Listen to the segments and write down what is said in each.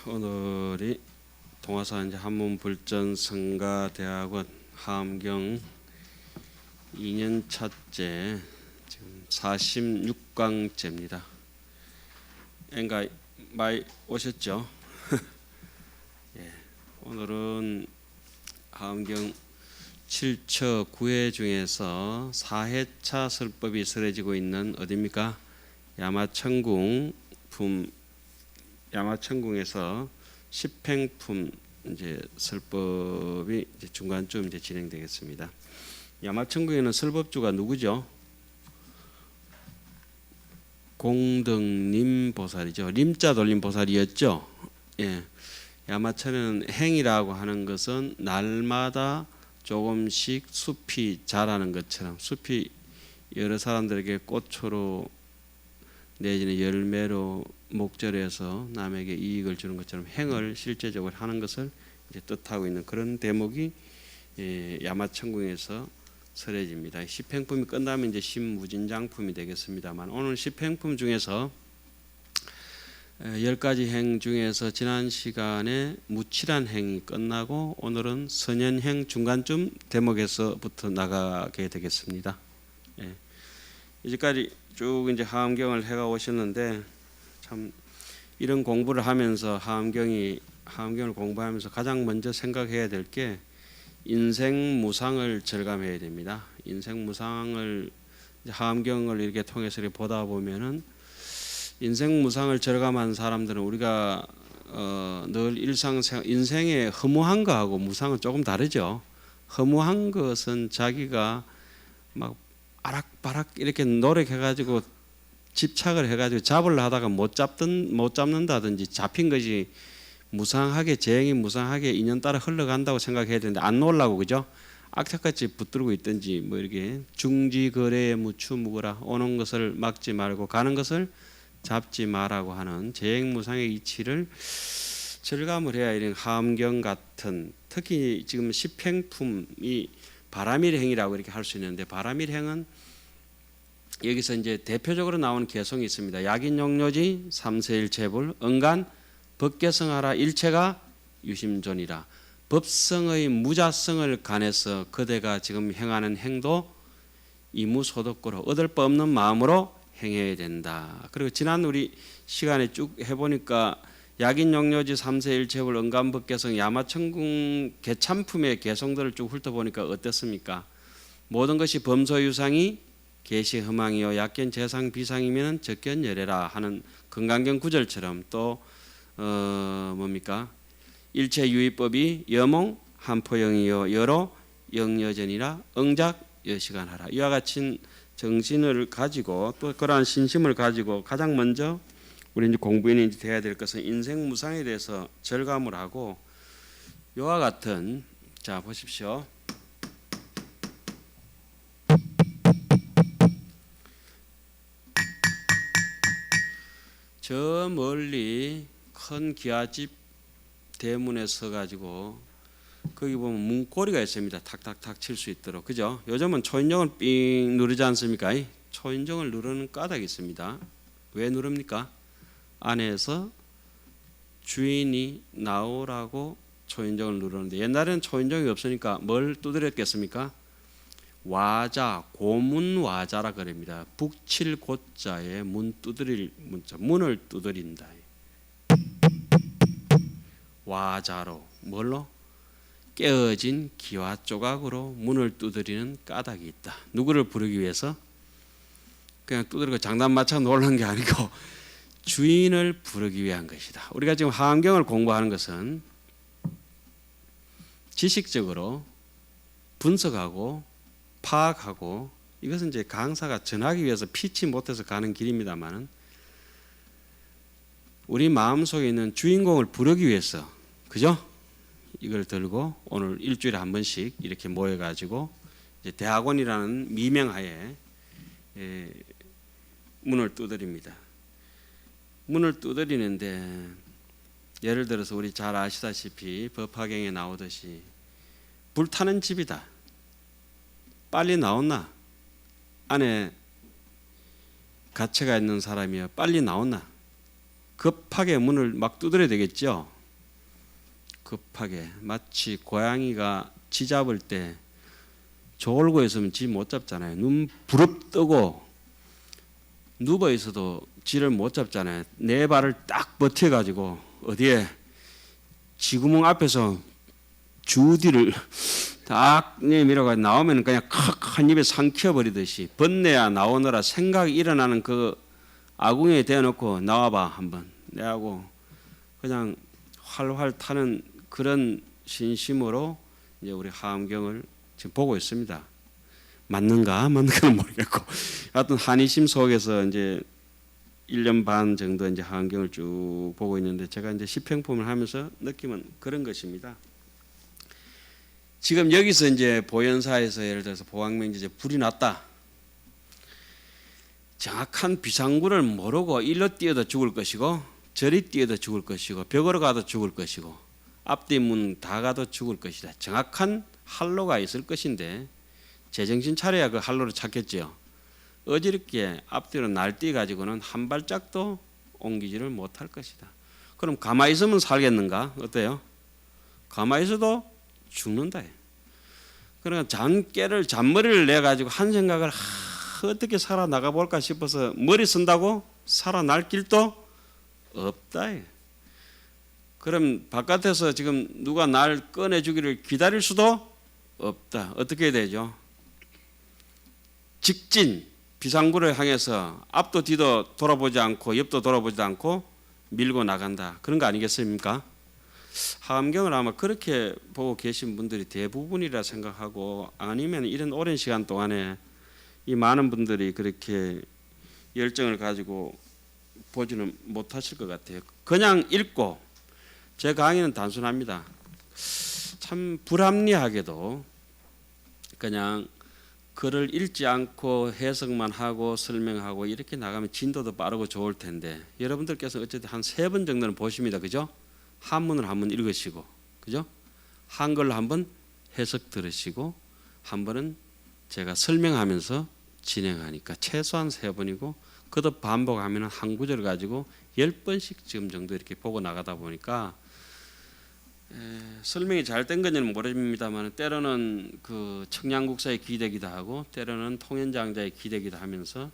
오늘이 동화산 한문불전성가대학원 하암경 2년차째 지금 46강째입니다. 엔가 많이 오셨죠? 예, 오늘은 하암경 7처 9회 중에서 4회차 설법이 설해지고 있는 어디입니까? 야마천궁에서 10행품 이제 설법이 이제 중간쯤 이제 진행되겠습니다. 야마천궁에는 설법주가 누구죠? 공덕림 보살이죠. 림자 돌림 보살이었죠. 예. 야마천에는 행이라고 하는 것은 날마다 조금씩 숲이 자라는 것처럼, 숲이 여러 사람들에게 꽃으로 내지는 열매로 목절해서 남에게 이익을 주는 것처럼 행을 실제적으로 하는 것을 이제 뜻하고 있는 그런 대목이 야마천궁에서 설해집니다. 10행품이 끝나면 이제 신무진장품이 되겠습니다만, 오늘 10행품 중에서 10가지 행 중에서 지난 시간에 무칠한 행이 끝나고 오늘은 선연행 중간쯤 대목에서부터 나가게 되겠습니다. 예. 이제까지 쭉 이제 하암경을 해가 오셨는데, 참 이런 공부를 하면서 하암경을 공부하면서 가장 먼저 생각해야 될 게 인생 무상을 절감해야 됩니다. 인생 무상을 하암경을 이렇게 통해서 이렇게 보다 보면은 인생 무상을 절감한 사람들은 우리가 늘 일상생활 인생의 허무한 거하고 무상은 조금 다르죠. 허무한 것은 자기가 막 아락바락 이렇게 노력해가지고 집착을 해가지고 잡으려 하다가 못 잡는다든지 잡힌 것이 무상하게 재행이 무상하게 인연 따라 흘러간다고 생각해야 되는데 안 놀라고, 그죠? 악착같이 붙들고 있든지 뭐 이렇게 중지거래에 무추무거라, 오는 것을 막지 말고 가는 것을 잡지 마라고 하는 재행무상의 이치를 절감을 해야 이런 하암경 같은, 특히 지금 10행품이 바라밀행이라고 이렇게 할 수 있는데, 바라밀행은 여기서 이제 대표적으로 나오는 개성이 있습니다. 약인용료지 삼세일체불 응간 법계성하라 일체가 유심존이라. 법성의 무자성을 간해서 그대가 지금 행하는 행도 이무소득고로 얻을 바 없는 마음으로 행해야 된다. 그리고 지난 우리 시간에 쭉 해보니까 약인용료지 삼세일체불 응간법계성 야마천궁 개참품의 개성들을 쭉 훑어보니까 어땠습니까? 모든 것이 범소유상이 계시허망이요 약견 재상 비상이면 적견열애라 하는 건강경 구절처럼, 또 뭡니까? 일체유의법이 여몽 한포영이요 여로 영여전이라 응작 여시간하라. 이와 같은 정신을 가지고 또 그러한 신심을 가지고 가장 먼저 우리 이제 공부인이 되어야 될 것은 인생 무상에 대해서 절감을 하고, 이와 같은, 자 보십시오. 저 멀리 큰 기와집 대문에 서가지고 거기 보면 문고리가 있습니다. 탁탁탁 칠 수 있도록, 그죠? 요즘은 초인종을 삥 누르지 않습니까? 초인종을 누르는 까닭이 있습니다. 왜 누릅니까? 안에서 주인이 나오라고 초인종을 누르는데, 옛날에는 초인종이 없으니까 뭘 두드렸겠습니까? 와자, 고문와자라 그럽니다. 북칠 고자에 문 두드릴 문자, 문을 두드린다. 와자로, 뭘로? 깨어진 기와 조각으로 문을 두드리는 까닭이 있다. 누구를 부르기 위해서? 그냥 두드리고 장단 맞춰 놀란 게 아니고 주인을 부르기 위한 것이다. 우리가 지금 하암경을 공부하는 것은 지식적으로 분석하고 파악하고, 이것은 이제 강사가 전하기 위해서 피치 못해서 가는 길입니다만은, 우리 마음속에 있는 주인공을 부르기 위해서, 그죠? 이걸 들고 오늘 일주일에 한 번씩 이렇게 모여가지고 이제 대학원이라는 미명하에 문을 두드립니다. 문을 두드리는데, 예를 들어서 우리 잘 아시다시피 법화경에 나오듯이 불타는 집이다. 빨리 나오나? 안에 갇혀가 있는 사람이야 빨리 나오나? 급하게 문을 막 두드려야 되겠죠. 급하게 마치 고양이가 쥐 잡을 때 졸고 있으면 쥐 못 잡잖아요. 눈 부릅뜨고 누워 있어도 쥐를 못 잡잖아요. 네 발을 딱 버텨가지고 어디에 쥐구멍 앞에서 주디를 딱 내밀어가지고 나오면 그냥 한 입에 삼켜 버리듯이 번뇌야 나오느라 생각이 일어나는 그 아궁이에 대어놓고 나와봐 한번 내하고 그냥 활활 타는 그런 신심으로 이제 우리 하암경을 지금 보고 있습니다. 맞는가는 모르겠고 하여튼 한의심 속에서 이제 1년 반 정도 이제 하암경을 쭉 보고 있는데 제가 이제 시평품을 하면서 느낌은 그런 것입니다. 지금 여기서 이제 보현사에서 예를 들어서 보강명제제 불이 났다. 정확한 비상구를 모르고 일로 뛰어도 죽을 것이고 저리 뛰어도 죽을 것이고 벽으로 가도 죽을 것이고 앞뒤 문 다 가도 죽을 것이다. 정확한 활로가 있을 것인데 제정신 차려야 그 활로를 찾겠죠. 어지럽게 앞뒤로 날뛰어 가지고는 한 발짝도 옮기지를 못할 것이다. 그럼 가만히 있으면 살겠는가? 어때요? 가만히 있어도 죽는다. 그러니까 잔머리를 내 가지고 한 생각을 어떻게 살아나가 볼까 싶어서 머리 쓴다고 살아날 길도 없다. 그럼 바깥에서 지금 누가 날 꺼내주기를 기다릴 수도 없다. 어떻게 해야 되죠? 직진 비상구를 향해서 앞도 뒤도 돌아보지 않고 옆도 돌아보지도 않고 밀고 나간다. 그런 거 아니겠습니까? 하암경을 아마 그렇게 보고 계신 분들이 대부분이라 생각하고 아니면 이런 오랜 시간 동안에 이 많은 분들이 그렇게 열정을 가지고 보지는 못하실 것 같아요. 그냥 읽고 제 강의는 단순합니다. 참 불합리하게도 그냥 글을 읽지 않고 해석만 하고 설명하고 이렇게 나가면 진도도 빠르고 좋을 텐데 여러분들께서 어쨌든 한 3번 정도는 보십니다. 그죠? 한문을 한번 읽으시고 그죠? 한글로 한번 해석 들으시고 한 번은 제가 설명하면서 진행하니까 최소한 3번이고 그것도 반복하면 한 구절을 가지고 10번씩 지금 정도 이렇게 보고 나가다 보니까 설명이 잘 된 건지는 모릅니다만 때로는 그 청양국사에 기대기도 하고 때로는 통연장자에 기대기도 하면서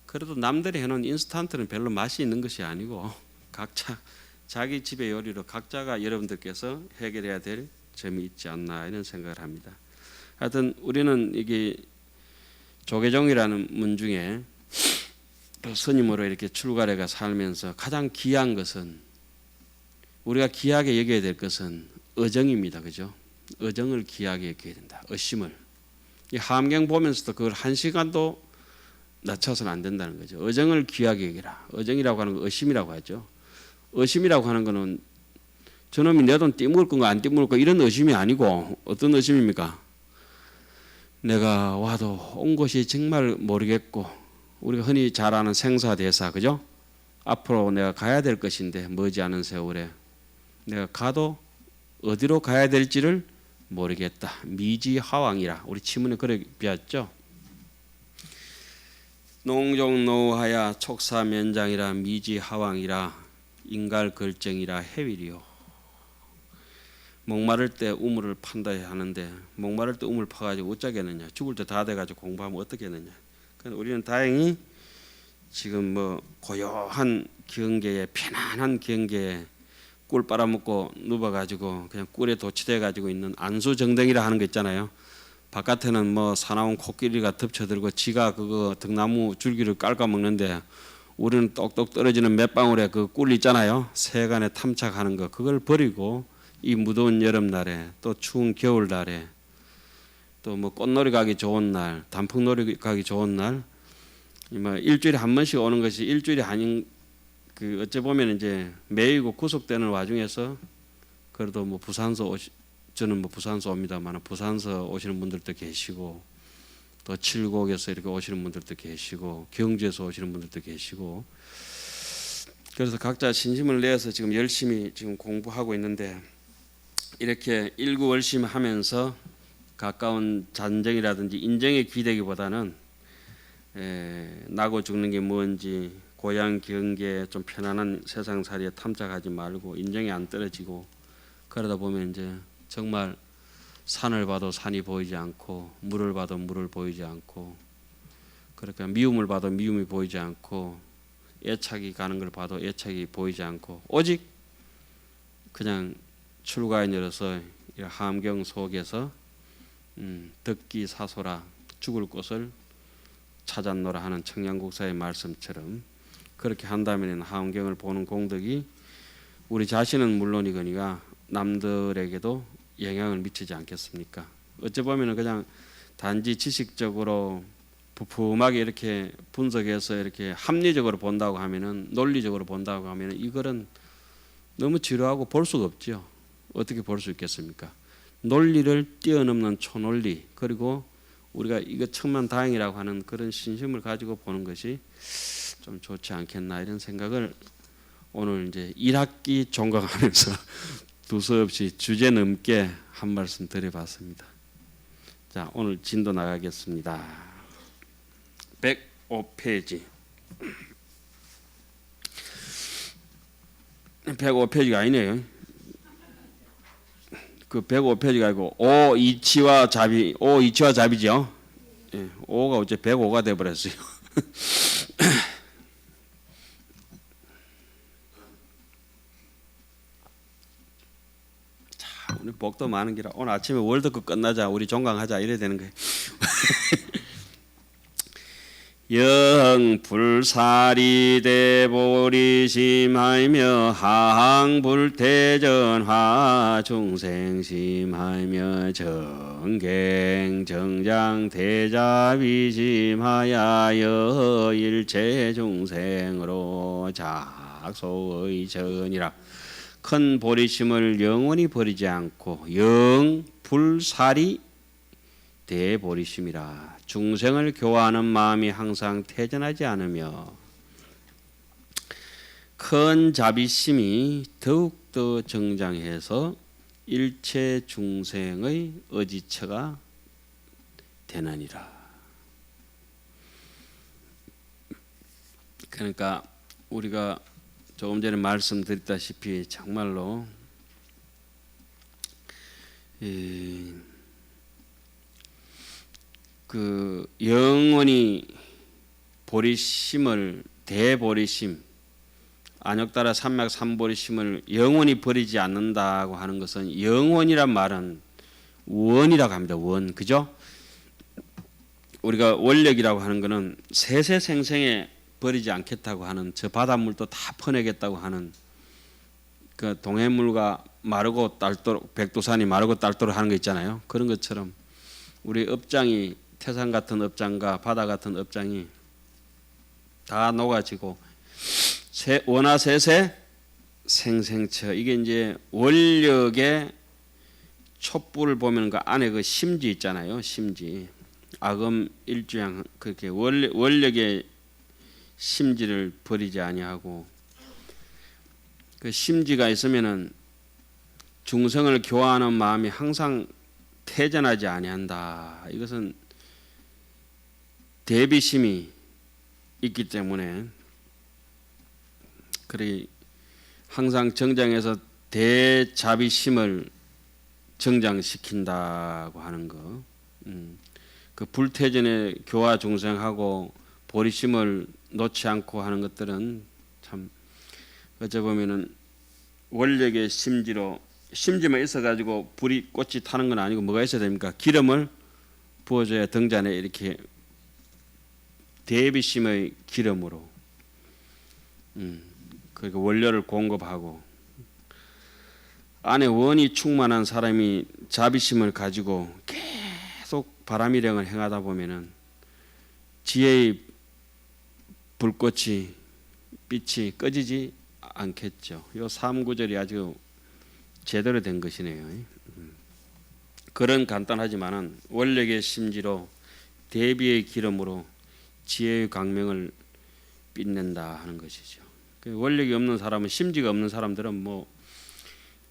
그래도 남들이 해놓은 인스턴트는 별로 맛이 있는 것이 아니고 각자 자기 집의 요리로 각자가 여러분들께서 해결해야 될 점이 있지 않나 이런 생각을 합니다. 하여튼 우리는 이게 조계종이라는 문중에 스님으로 이렇게 출가래가 살면서 가장 귀한 것은 우리가 귀하게 여겨야 될 것은 어정입니다. 그죠? 어정을 귀하게 여겨야 된다. 어심을. 이 하암경 보면서도 그걸 한 시간도 낮춰서는 안 된다는 거죠. 어정을 귀하게 여기라. 어정이라고 하는 거 어심이라고 하죠. 어심이라고 하는 거는 저놈이 내 돈 떼먹을 건가 안 떼먹을 거 이런 의심이 아니고 어떤 의심입니까? 내가 와도 온 곳이 정말 모르겠고 우리가 흔히 잘 아는 생사대사 그죠? 앞으로 내가 가야 될 것인데 머지않은 세월에 내가 가도 어디로 가야 될지를 모르겠다. 미지하왕이라 우리 치문에 그래 비었죠. 농종노하야 촉사면장이라 미지하왕이라 인갈걸정이라 해위리요. 목마를 때 우물을 판다 하는데 목마를 때 우물 파가지고 어쩌겠느냐. 죽을 때 다 돼가지고 공부하면 어떻겠느냐. 그래서 우리는 다행히 지금 뭐 고요한 경계에 편안한 경계에 꿀 빨아먹고 누워가지고 그냥 꿀에 도취돼가지고 있는 안수정등이라 하는 거 있잖아요. 바깥에는 뭐 사나운 코끼리가 덮쳐들고 지가 그거 등나무 줄기를 깔까 먹는데 우리는 똑똑 떨어지는 몇 방울의 그 꿀 있잖아요. 세간에 탐착하는 거 그걸 버리고 이 무더운 여름날에 또 추운 겨울날에 또 뭐 꽃놀이 가기 좋은 날, 단풍놀이 가기 좋은 날, 뭐 일주일에 한 번씩 오는 것이 일주일이 아닌 그 어째 보면 이제 매이고 구속되는 와중에서 그래도 뭐 부산서 저는 뭐 부산서 옵니다만 부산서 오시는 분들도 계시고 또 칠곡에서 이렇게 오시는 분들도 계시고 경주에서 오시는 분들도 계시고 그래서 각자 신심을 내서 지금 열심히 지금 공부하고 있는데 이렇게 일구월심하면서 가까운 잔정이라든지 인정에 기대기보다는 나고 죽는 게 뭔지 고향 경계에 좀 편안한 세상살이에 탐착하지 말고 인정에 안 떨어지고 그러다 보면 이제 정말 산을 봐도 산이 보이지 않고 물을 봐도 물을 보이지 않고 그러니까 미움을 봐도 미움이 보이지 않고 애착이 가는 걸 봐도 애착이 보이지 않고 오직 그냥 출가인으로서 함경 속에서 덕기사소라 죽을 곳을 찾았노라 하는 청량국사의 말씀처럼 그렇게 한다면 함경을 보는 공덕이 우리 자신은 물론이거니와 남들에게도 영향을 미치지 않겠습니까? 어찌 보면 그냥 단지 지식적으로 부품하게 이렇게 분석해서 이렇게 합리적으로 본다고 하면은 논리적으로 본다고 하면은 이거는 너무 지루하고 볼 수가 없죠. 어떻게 볼 수 있겠습니까? 논리를 뛰어넘는 초논리 그리고 우리가 이거 천만다행이라고 하는 그런 신심을 가지고 보는 것이 좀 좋지 않겠나 이런 생각을 오늘 이제 1학기 종강하면서 두서없이 주제 넘게 한 말씀 드려봤습니다. 자, 오늘 진도 나가겠습니다. 105페이지. 105페이지가 아니네요. 그 105페이지가 아니고 오이치와 자비, 오이치와 자비죠. 예, 오가 어째 105가 돼 버렸어요. 자, 오늘 복도 많은 기라 오늘 아침에 월드컵 끝나자 우리 종강하자 이래야 되는 거예요. 영불사리 대보리심하며 항불태전화 중생심하며 정갱정장 대자비심하여 일체 중생으로 작소의 전이라 큰 보리심을 영원히 버리지 않고 영불사리 대보리심이라 중생을 교화하는 마음이 항상 태전하지 않으며 큰 자비심이 더욱더 정장해서 일체 중생의 의지처가 되느니라. 그러니까 우리가 조금 전에 말씀드렸다시피 정말로 그 영원히 보리심을 대보리심 안역따라 삼맥 삼보리심을 영원히 버리지 않는다고 하는 것은 영원이란 말은 원이라고 합니다. 원 그죠? 우리가 원력이라고 하는 것은 세세생생에 버리지 않겠다고 하는 저 바닷물도 다 퍼내겠다고 하는 그 동해물과 마르고 딸도록 백두산이 마르고 딸도록 하는 거 있잖아요. 그런 것처럼 우리 업장이 태산 같은 업장과 바다 같은 업장이 다 녹아지고 원하세세 생생처 이게 이제 원력의 촛불을 보면 그 안에 그 심지 있잖아요. 심지 악음 일주양 그렇게 원력의 심지를 버리지 아니하고 그 심지가 있으면은 중생을 교화하는 마음이 항상 태전하지 아니한다. 이것은 대비심이 있기 때문에 그리 항상 정장해서 대자비심을 정장시킨다고 하는 거. 그 불태전의 교화 중생하고 보리심을 놓지 않고 하는 것들은 참 어째 보면은 원력의 심지로 심지만 있어가지고 불이 꽃이 타는 건 아니고 뭐가 있어야 됩니까? 기름을 부어줘야 등잔에 이렇게 대비심의 기름으로 그리고 원료를 공급하고 안에 원이 충만한 사람이 자비심을 가지고 계속 바람일행을 행하다 보면은 지혜의 불꽃이 빛이 꺼지지 않겠죠. 요 3구절이 아주 제대로 된 것이네요. 그런 간단하지만은 원력의 심지로 대비의 기름으로 지혜의 광명을 빛낸다 하는 것이죠. 원력이 없는 사람은 심지가 없는 사람들은 뭐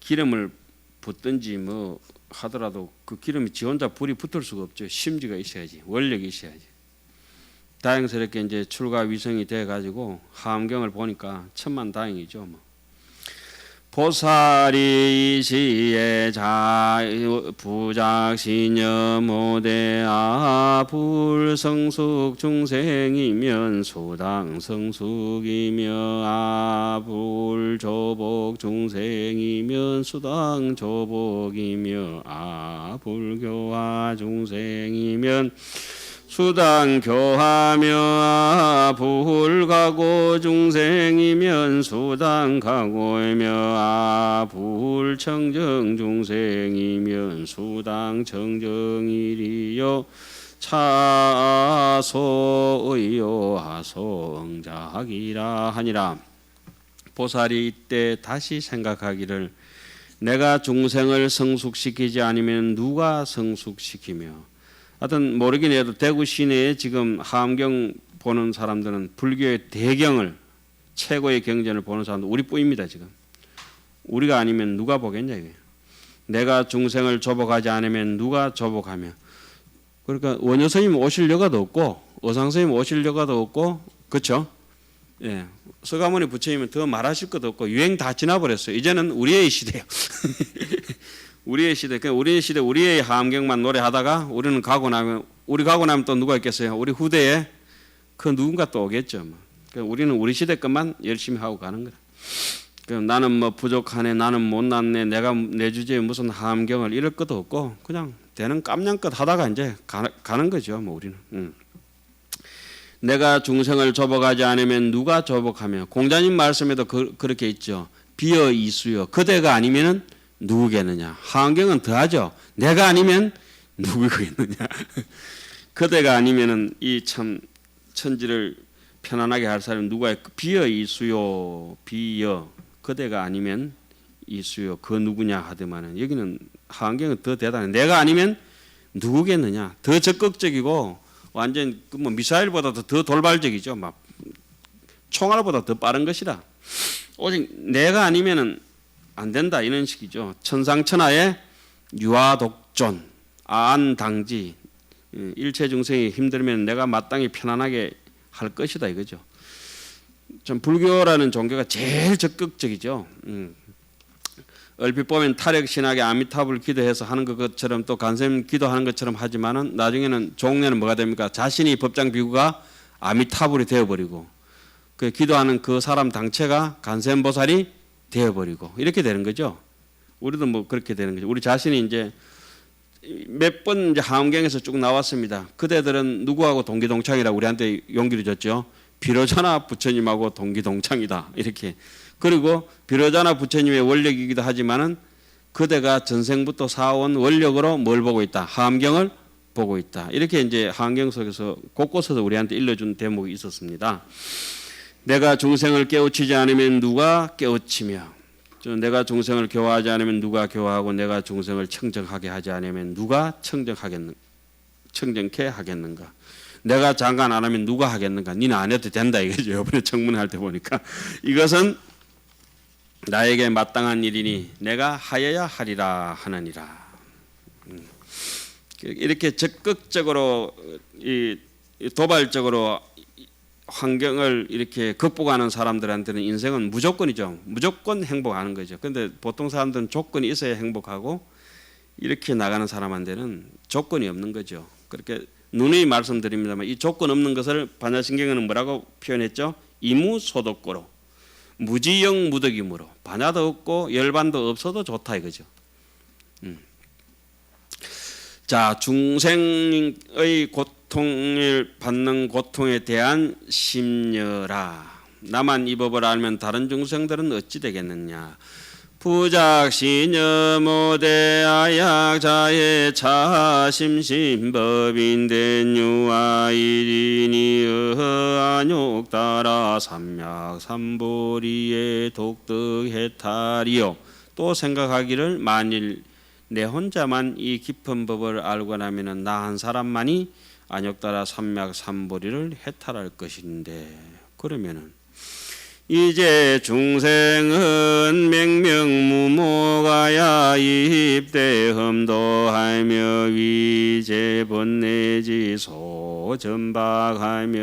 기름을 붓든지 뭐 하더라도 그 기름이 지 혼자 불이 붙을 수가 없죠. 심지가 있어야지. 원력이 있어야지. 다행스럽게 이제 출가 위성이 돼 가지고 함경을 보니까 천만다행이죠. 뭐 보살이 시에 부작신여모대아 불성숙 중생이면 수당성숙이며 아불조복 중생이면 수당조복이며 아불교화 중생이면 수당교하며 불가고 중생이면 수당가고이며 불청정 중생이면 수당청정일이요 차소의요 하성작이라 하니라. 보살이 이때 다시 생각하기를 내가 중생을 성숙시키지 않으면 누가 성숙시키며, 하여튼 모르긴 해도 대구 시내에 지금 하암경 보는 사람들은 불교의 대경을, 최고의 경전을 보는 사람들 우리뿐입니다. 지금 우리가 아니면 누가 보겠냐 이거예요. 내가 중생을 조복하지 않으면 누가 조복하며. 그러니까 원효 스님 오실 여가도 없고 어상 스님 오실 여가도 없고, 그렇죠? 예, 서가모니 부처님은 더 말하실 것도 없고 유행 다 지나버렸어요. 이제는 우리의 시대예요. 우리의 시대, 우리의 시대, 우리의 하암경만 노래하다가 우리는 가고 나면, 우리 가고 나면 또 누가 있겠어요? 우리 후대에 그 누군가 또 오겠죠. 그러니까 우리는 우리 시대 것만 열심히 하고 가는 거야. 나는 뭐 부족하네, 나는 못났네, 내가 내 주제에 무슨 하암경을 이럴 것도 없고 그냥 되는 깜냥껏 하다가 이제 가는 거죠. 뭐 우리는. 내가 중생을 조복하지 않으면 누가 조복하며. 공자님 말씀에도 그렇게 있죠. 비어 이수여 그대가 아니면은 누구겠느냐. 하암경은 더하죠. 내가 아니면 누구겠느냐. 그대가 아니면은 이 참 천지를 편안하게 할 사람이 누가 있고, 비어 이수요 비어 그대가 아니면 이수요 그 누구냐 하더만은 여기는 하암경은 더 대단해. 내가 아니면 누구겠느냐. 더 적극적이고 완전 뭐 미사일보다도 더 돌발적이죠. 막 총알보다 더 빠른 것이다. 오직 내가 아니면은 안 된다 이런 식이죠. 천상천하의 유아독존, 안당지, 일체 중생이 힘들면 내가 마땅히 편안하게 할 것이다 이거죠. 참 불교라는 종교가 제일 적극적이죠. 얼핏 보면 타력신학의 아미타불 기도해서 하는 것처럼 또 간셈 기도하는 것처럼 하지만은 나중에는 종례는 뭐가 됩니까? 자신이 법장 비구가 아미타불이 되어버리고 그 기도하는 그 사람 당체가 간셈보살이 되어버리고 이렇게 되는 거죠. 우리도 뭐 그렇게 되는 거죠. 우리 자신이 이제 몇 번 이제 하암경에서 쭉 나왔습니다. 그대들은 누구하고 동기동창이라고 우리한테 용기를 줬죠. 비로자나 부처님하고 동기동창이다 이렇게. 그리고 비로자나 부처님의 원력이기도 하지만은 그대가 전생부터 사온 원력으로 뭘 보고 있다. 하암경을 보고 있다. 이렇게 이제 하암경 속에서 곳곳에서 우리한테 일러준 대목이 있었습니다. 내가 중생을 깨우치지 않으면 누가 깨우치며, 내가 중생을 교화하지 않으면 누가 교화하고, 내가 중생을 청정하게 하지 않으면 누가 청정케 하겠는가. 내가 장관 안 하면 누가 하겠는가. 니는 안 해도 된다 이거죠. 이번에 청문할 때 보니까 이것은 나에게 마땅한 일이니 내가 하여야 하리라 하느니라. 이렇게 적극적으로 이 도발적으로 환경을 이렇게 극복하는 사람들한테는 인생은 무조건이죠. 무조건 행복하는 거죠. 그런데 보통 사람들은 조건이 있어야 행복하고 이렇게 나가는 사람한테는 조건이 없는 거죠. 그렇게 누누이 말씀드립니다만 이 조건 없는 것을 반야신경에는 뭐라고 표현했죠? 이무소독고로 무지영 무덕이므로 반야도 없고 열반도 없어도 좋다 이거죠. 자, 중생의 고통을 받는 고통에 대한 심려라. 나만 이 법을 알면 다른 중생들은 어찌 되겠느냐. 부작신여모대아약자의 차심심법인된 유아일이니 안욕따라 삼약삼보리의 독득해탈이요. 또 생각하기를 만일 내 혼자만 이 깊은 법을 알고 나면은 나 한 사람만이 안욕따라 삼약삼보리를 해탈할 것인데, 그러면은 이제 중생은 맹명무모가야 입대험도하며 위제번내지 소전박하며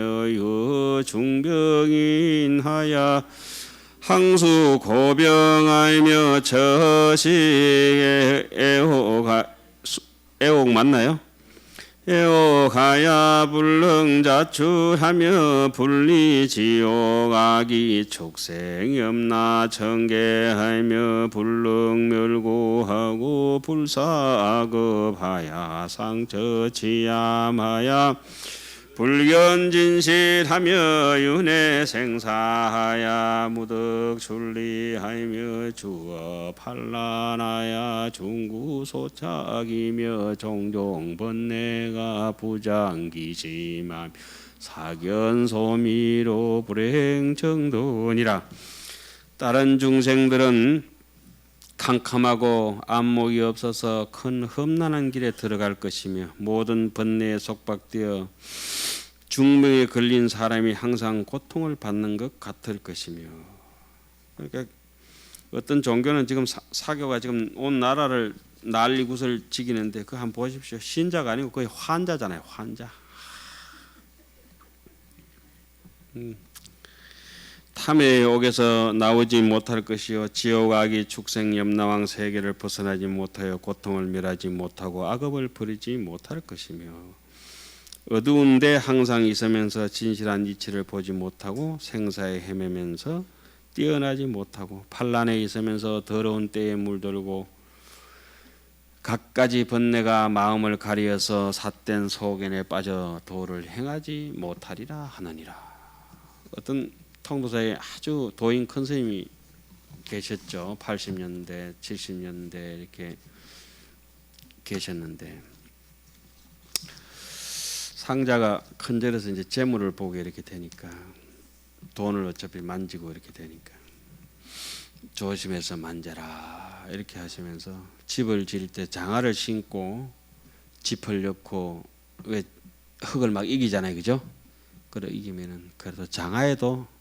여중병인하야 항수 고병알며 처시 애옥 맞나요? 애옥하야 불능자출하며 분리지옥악이 축생염나 청계하며 불능멸고하고 불사악업하야 상처지암하야 불견진실하며 윤회생사하야 무덕출리하며 주어 판란하야 중구소착이며 종종번뇌가 부장기심함 사견소미로 불행정돈이라. 다른 중생들은 캄캄하고 안목이 없어서 큰 험난한 길에 들어갈 것이며 모든 번뇌에 속박되어 중병에 걸린 사람이 항상 고통을 받는 것 같을 것이며. 그러니까 어떤 종교는 지금 사교가 지금 온 나라를 난리굿을 지기는데 그거 한번 보십시오. 신자가 아니고 거의 환자잖아요. 환자. 탐의 옥에서 나오지 못할 것이요 지옥악이 축생염라왕 세계를 벗어나지 못하여 고통을 멸하지 못하고 악업을 버리지 못할 것이며 어두운 데 항상 있으면서 진실한 이치를 보지 못하고 생사에 헤매면서 뛰어나지 못하고 판란에 있으면서 더러운 때에 물들고 갖가지 번뇌가 마음을 가리어서 삿된 소견에 빠져 도를 행하지 못하리라 하느니라. 어떤 통도사에 아주 도인 큰 스님이 계셨죠. 80년대, 70년대 이렇게 계셨는데 상자가 큰절에서 이제 재물을 보게 이렇게 되니까 돈을 어차피 만지고 이렇게 되니까 조심해서 만져라 이렇게 하시면서 집을 지을 때 장화를 신고 짚을 넣고 왜 흙을 막 이기잖아요, 그죠? 그래 이기면은 그래도 장화에도